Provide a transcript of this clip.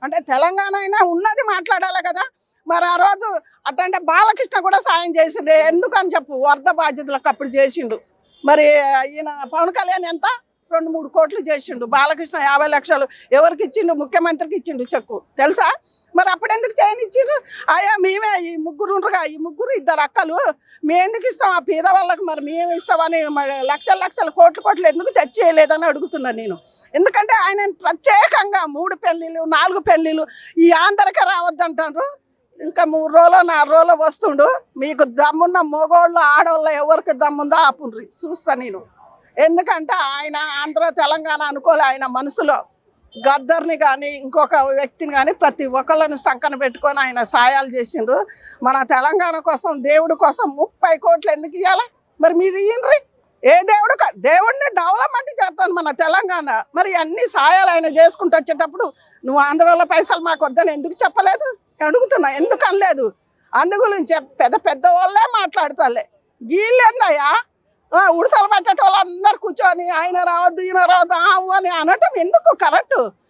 అంటే తెలంగాణ అయినా ఉన్నది మాట్లాడాలి కదా. మరి ఆ రోజు అట్టంటే బాలకృష్ణ కూడా సాయం చేసిండు, ఎందుకని చెప్పు, వరద బాధితులకు అప్పుడు చేసిండు. మరి ఈయన పవన్ కళ్యాణ్ ఎంత 2-3 కోట్లు చేసిండు, బాలకృష్ణ 50 లక్షలు ఎవరికి ఇచ్చిండు, ముఖ్యమంత్రికి ఇచ్చిండు చెక్కు, తెలుసా? మరి అప్పుడు ఎందుకు చేయనిచ్చిండ్రు? అయ్యా మేమే ఈ ముగ్గురు ఉండరుగా, ఈ ముగ్గురు 2 అక్కలు, మేము ఎందుకు ఇస్తాం ఆ పేద వాళ్ళకి, మరి మేము ఇస్తామని లక్షల కోట్లు ఎందుకు తెచ్చేయలేదని అడుగుతున్నాను నేను. ఎందుకంటే ఆయన ప్రత్యేకంగా 3 పెళ్ళిళ్ళు 4 పెళ్ళిళ్ళు ఈ ఆంధ్రకే రావద్దంటారు. ఇంకా 3 రోజులు 4 రోజులు వస్తుండు. మీకు దమ్మున్న మగోళ్ళు ఆడవాళ్ళు ఎవరికి దమ్ముందో ఆపుండ్రి చూస్తా నేను. ఎందుకంటే ఆయన ఆంధ్ర తెలంగాణ అనుకోలే, ఆయన మనసులో గద్దర్ని కానీ ఇంకొక వ్యక్తిని కానీ ప్రతి ఒక్కళ్ళని సంకన పెట్టుకొని ఆయన సాయాలు చేసిండ్రు. మన తెలంగాణ కోసం దేవుడి కోసం 30 కోట్లు ఎందుకు ఇవ్వాలి? మరి మీరు ఇయ్యండ్రి. ఏ దేవుడు దేవుడిని డెవలప్మెంట్ చేస్తాను మన తెలంగాణ. మరి అన్ని సాయాలు ఆయన చేసుకుంటూ వచ్చేటప్పుడు నువ్వు ఆంధ్రలో పైసలు మాకు వద్దని ఎందుకు చెప్పలేదు అడుగుతున్నా, ఎందుకు అనలేదు? అందు గురించి పెద్ద వాళ్ళే మాట్లాడతాలే, గీళ్ళేందయ్యా ఉడతలు పట్టేటోళ్ళు అందరు కూర్చొని ఆయన రావద్దు ఈయన రావద్దు ఆవు అని అనటం ఎందుకు కరెక్ట్?